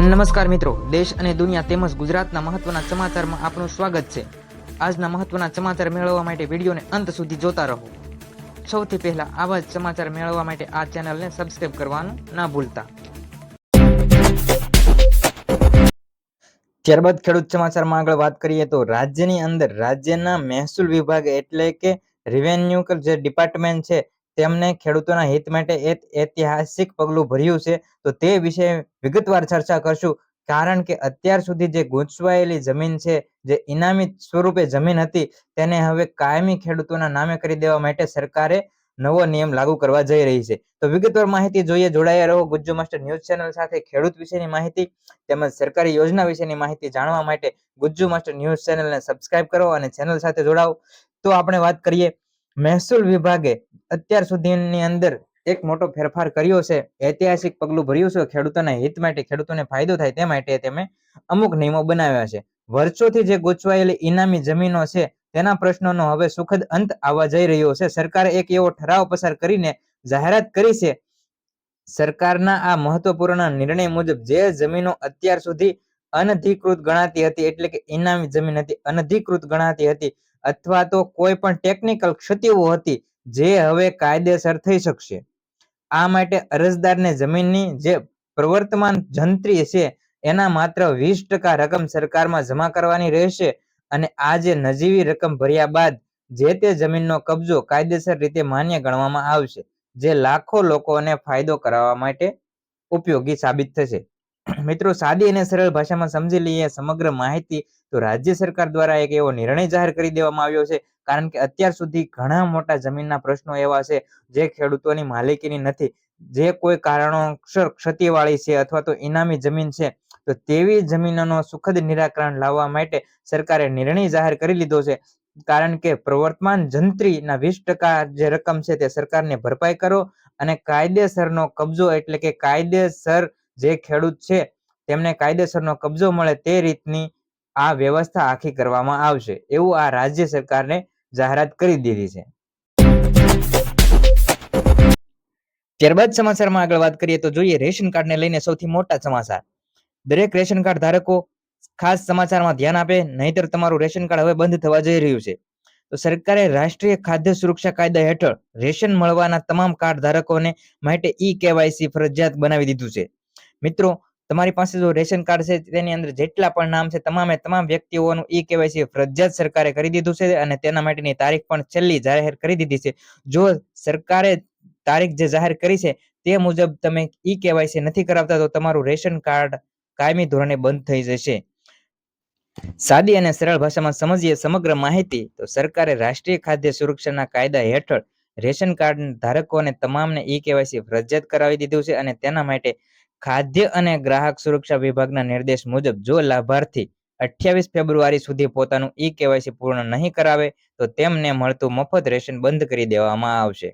નમસ્કાર મિત્રો, દેશ અને દુનિયા તેમજ ગુજરાતના મહત્વના સમાચારમાં આપનું સ્વાગત છે। આજના મહત્વના સમાચાર મેળવવા માટે વિડીયોને અંત સુધી જોતા રહો। સૌથી પહેલા આવા જ સમાચાર મેળવવા માટે આ ચેનલને સબસ્ક્રાઇબ કરવાનું ના ભૂલતા। ત્યારબાદ ખેડૂત સમાચારમાં આગળ વાત કરીએ તો રાજ્યની અંદર રાજ્યના મહેસૂલ વિભાગ એટલે કે રેવન્યુ જે ડિપાર્ટમેન્ટ છે તેમને ખેડૂતોના હિત માટે એક ઐતિહાસિક પગલું ભર્યું છે। તો તે વિશે વિગતવાર ચર્ચા કરશું, કારણ કે અત્યાર સુધી જે ગૂંચવાયેલી જમીન છે, જે ઇનામી સ્વરૂપે જમીન હતી, તેને હવે કાયમી ખેડૂતોના નામે કરી દેવા માટે સરકારે નવો નિયમ લાગુ કરવા જઈ રહી છે। તો વિગતવાર માહિતી જોઈએ, જોડાયા રહો ગુજ્જુ માસ્ટર ન્યૂઝ ચેનલ સાથે। ખેડૂત વિશેની માહિતી તેમજ સરકારી યોજના વિશેની માહિતી જાણવા માટે ગુજ્જુ માસ્ટર ન્યૂઝ ચેનલને સબસ્ક્રાઇબ કરો અને ચેનલ સાથે જોડાઓ। તો આપણે વાત કરીએ, મહેસૂલ વિભાગે અત્યાર સુધીની અંદર એક મોટો ફેરફાર કર્યો છે, ઐતિહાસિક પગલું ભર્યું છે ખેડૂતોના હિત માટે, ખેડૂતોને ફાયદો થાય તે માટે તેમે અમુક નિયમો બનાવ્યા છે। વર્ષોથી જે ગૂંચવાયેલી ઇનામી જમીનો છે તેના પ્રશ્નોનો હવે સુખદ અંત આવવા જઈ રહ્યો છે। સરકારે એક એવો ઠરાવ પસાર કરીને જાહેરાત કરી છે। સરકારના આ મહત્વપૂર્ણ નિર્ણય મુજબ જે જમીનો અત્યાર સુધી અનધિકૃત ગણાતી હતી, એટલે કે ઇનામી જમીન હતી, અનધિકૃત ગણાતી હતી, અથવા તો કોઈ પણ ટેકનિકલ ક્ષતિઓ હતી, જે હવે કાયદેસર થઈ શકશે। આ માટે અરજદારને જમીનની જે પ્રવર્તમાન જંત્રી છે એના માત્ર 20% રકમ સરકારમાં જમા કરવાની રહેશે, અને આ જે નજીવી રકમ ભર્યા બાદ જે તે જમીનનો કબજો કાયદેસર રીતે માન્ય ગણવામાં આવશે, જે લાખો લોકોને ફાયદો કરાવવા માટે ઉપયોગી સાબિત થશે। મિત્રો, સાદી અને સરળ ભાષામાં સમજી લઈએ સમગ્ર માહિતી, તો રાજ્ય સરકાર દ્વારા એક એવો નિર્ણય જાહેર કરી દેવામાં આવ્યો છે, કારણ કે અત્યાર સુધી ઘણા મોટા જમીનના પ્રશ્નો એવા છે જે ખેડૂતોની માલિકીની નથી, જે કોઈ કારણોસર ક્ષતિવાળી છે અથવા તો ઇનામી જમીન છે, તો તેવી જમીનોનો સુખદ નિરાકરણ લાવવા માટે સરકારે નિર્ણય જાહેર કરી લીધો છે। કારણ કે પ્રવર્તમાન જંત્રીના 20% જે રકમ છે તે સરકારને ભરપાઈ કરો, અને કાયદેસરનો કબજો એટલે કે કાયદેસર જે ખેડૂત છે તેમને કાયદેસરનો કબજો મળે તે રીતની આ વ્યવસ્થા આખી કરવામાં આવશે, એવું આ રાજ્ય સરકારને જાહેરાત કરી દીધી છે। ત્યારબાદ સમાચારમાં આગળ વાત કરીએ તો જોઈએ રેશન કાર્ડને લઈને સૌથી મોટા સમાચાર। દરેક રેશન કાર્ડ ધારકો ખાસ સમાચારમાં ધ્યાન આપે, નહીતર તમારું રેશન કાર્ડ હવે બંધ થવા જઈ રહ્યું છે। તો સરકારે રાષ્ટ્રીય ખાદ્ય સુરક્ષા કાયદા હેઠળ રેશન મળવાના તમામ કાર્ડ ધારકોને માટે ઈ-કેવાયસી ફરજિયાત બનાવી દીધું છે। મિત્રો, તમારી પાસે જો રેશન કાર્ડ છે તેની અંદર જેટલા પણ નામ છે તમામે તમામ વ્યક્તિઓનું ઈ-કેવાયસી ફરજિયાત સરકારે કરી દીધું છે, અને તેના માટેની તારીખ પણ છેલ્લી જાહેર કરી દીધી છે। જો સરકારે તારીખ જે જાહેર કરી છે તે મુજબ તમે ઈ-કેવાયસી નથી કરાવતા તો તમારું રેશન કાર્ડ કાયમી ધોરણે બંધ થઈ જશે। સાદી અને સરળ ભાષામાં સમજીએ સમગ્ર માહિતી, તો સરકારે રાષ્ટ્રીય ખાદ્ય સુરક્ષાના કાયદા હેઠળ રેશન કાર્ડ ધારકોને તમામને ઈ-કેવાયસી ફરજિયાત કરાવી દીધું છે, અને તેના માટે ખાદ્ય અને ગ્રાહક સુરક્ષા વિભાગના નિર્દેશ મુજબ જો લાભાર્થી 28 ફેબ્રુઆરી સુધી પોતાનું ઈ-કેવાયસી પૂર્ણ નહીં કરાવે તો તેમને મળતું મફત રેશન બંધ કરી દેવામાં આવશે।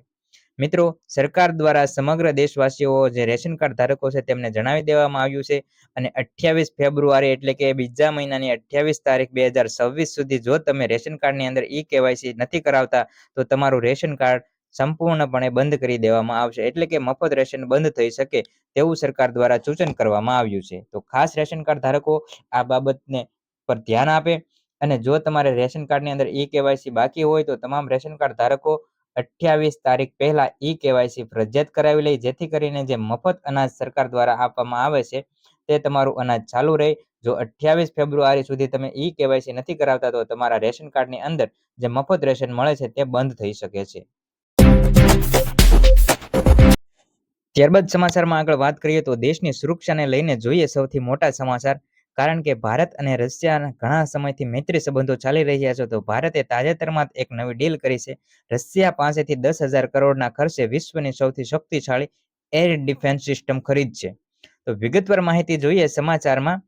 મિત્રો, સરકાર દ્વારા સમગ્ર દેશવાસીઓ જે રેશન કાર્ડ ધારકો છે તેમને જણાવી દેવામાં આવ્યું છે, અને 28 ફેબ્રુઆરી એટલે કે બીજા મહિનાની 28 તારીખ 2026 સુધી જો તમે રેશન કાર્ડની અંદર ઈ-કેવાયસી નથી કરાવતા તો તમારું રેશન કાર્ડ સંપૂર્ણપણે બંધ કરી દેવામાં આવશે, એટલે કે મફત રેશન બંધ થઈ શકે તેવું સરકાર દ્વારા સૂચન કરવામાં આવ્યું છે। તો ખાસ રેશન કાર્ડ ધારકો આ બાબતને પર ધ્યાન આપે, અને જો તમારે રેશન કાર્ડની અંદર ઈ-કેવાયસી બાકી હોય તો તમામ રેશન કાર્ડ ધારકો 28 તારીખ પહેલા ઈ-કેવાયસી ફરજિયાત કરાવી લે, જેથી કરીને જે મફત અનાજ સરકાર દ્વારા આપવામાં આવે છે તે તમારું અનાજ ચાલુ રહે। જો 28 ફેબ્રુઆરી સુધી તમે ઈ-કેવાયસી નથી કરાવતા તો તમારા રેશન કાર્ડની અંદર જે મફત રેશન મળે છે તે બંધ થઈ શકે છે। ત્યારબાદ સમાચારમાં આગળ વાત કરીએ તો દેશની સુરક્ષાને લઈને જોઈએ સૌથી મોટા સમાચાર, કારણ કે ભારત અને રશિયાના ઘણા સમયથી મૈત્રી સંબંધો ચાલી રહ્યા છે। તો ભારતે તાજેતરમાં એક નવી ડીલ કરી છે। રશિયા પાસેથી 10,000 કરોડના ખર્ચે વિશ્વની સૌથી શક્તિશાળી એર ડિફેન્સ સિસ્ટમ ખરીદશે। તો વિગતવાર માહિતી જોઈએ સમાચારમાં,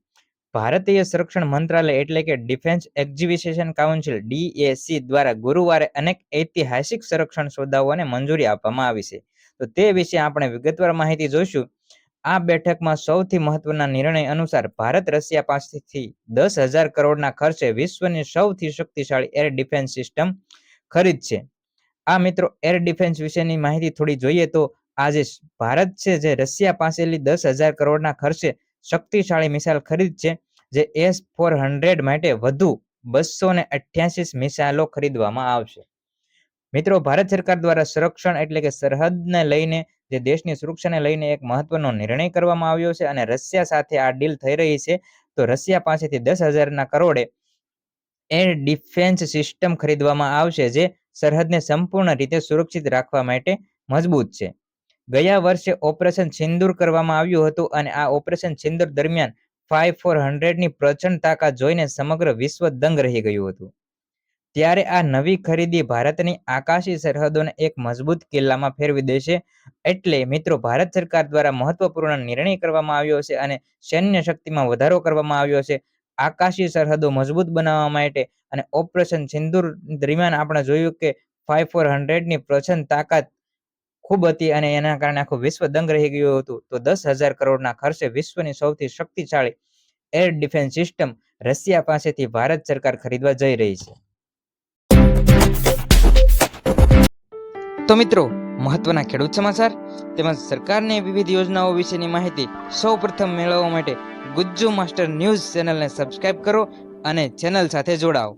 ભારતીય સંરક્ષણ મંત્રાલય એટલે કે ડિફેન્સ એક્વિઝિશન કાઉન્સિલ DAC દ્વારા ગુરુવારે અનેક ઐતિહાસિક સંરક્ષણ સોદાઓને મંજૂરી આપવામાં આવી છે। તો તે વિશે આપણે વિગતવાર માહિતી જોઈશું। આ બેઠકમાં સૌથી મહત્વના નિર્ણય અનુસાર ભારત રશિયા પાસેથી 10,000 કરોડના ખર્ચે વિશ્વની સૌથી શક્તિશાળી એર ડિફેન્સ સિસ્ટમ ખરીદશે। આ મિત્રો, એર ડિફેન્સ વિશેની માહિતી થોડી જોઈએ તો આજે ભારત છે જે રશિયા પાસેથી 10,000 કરોડના ખર્ચે શક્તિશાળી મિસાઇલ ખરીદશે, જે S-400 માટે વધુ 288 મિસાઇલો ખરીદવામાં આવશે. મિત્રો, ભારત સરકાર દ્વારા સંરક્ષણ એટલે કે સરહદને લઈને, જે દેશની સુરક્ષાને લઈને એક મહત્વનો નિર્ણય કરવામાં આવ્યો છે અને રશિયા સાથે આ ડીલ થઈ રહી છે. તો રશિયા પાસેથી 10,000 કરોડે એર ડિફેન્સ સિસ્ટમ ખરીદવામાં આવશે, જે સરહદને સંપૂર્ણ રીતે સુરક્ષિત રાખવા માટે મજબૂત છે. ગયા વર્ષે ઓપરેશન સિંદૂર કરવામાં આવ્યું હતું અને આ ઓપરેશન સિંદૂર દરમિયાન 5400ની પ્રચંડ તાકાત જોઈને સમગ્ર વિશ્વ દંગ રહી ગયું હતું. ત્યારે આ નવી ખરીદી ભારતની આકાશી સરહદોને એક મજબૂત કિલ્લામાં ફેરવી દેશે. એટલે મિત્રો, ભારત સરકાર દ્વારા મહત્વપૂર્ણ નિર્ણય કરવામાં આવ્યો છે અને સૈન્ય શક્તિમાં વધારો કરવામાં આવ્યો છે આકાશી સરહદો મજબૂત બનાવવા માટે. અને ઓપરેશન સિંદૂર દરમિયાન આપણે જોયું કે 5400ની પ્રચંડ તાકાત ખૂબ હતી અને એના કારણે આખું વિશ્વ દંગ રહી ગયું હતું. તો 10,000 કરોડના ખર્ચે વિશ્વની સૌથી શક્તિશાળી એર ડિફેન્સ સિસ્ટમ રશિયા પાસેથી ભારત સરકાર ખરીદવા જઈ રહી છે. તો મિત્રો, મહત્વના ખેડૂત સમાચાર તેમજ સરકારની વિવિધ યોજનાઓ વિશેની માહિતી સૌપ્રથમ મેળવવા માટે ગુજ્જુ માસ્ટર ન્યૂઝ ચેનલને સબસ્ક્રાઇબ કરો અને ચેનલ સાથે જોડાઓ.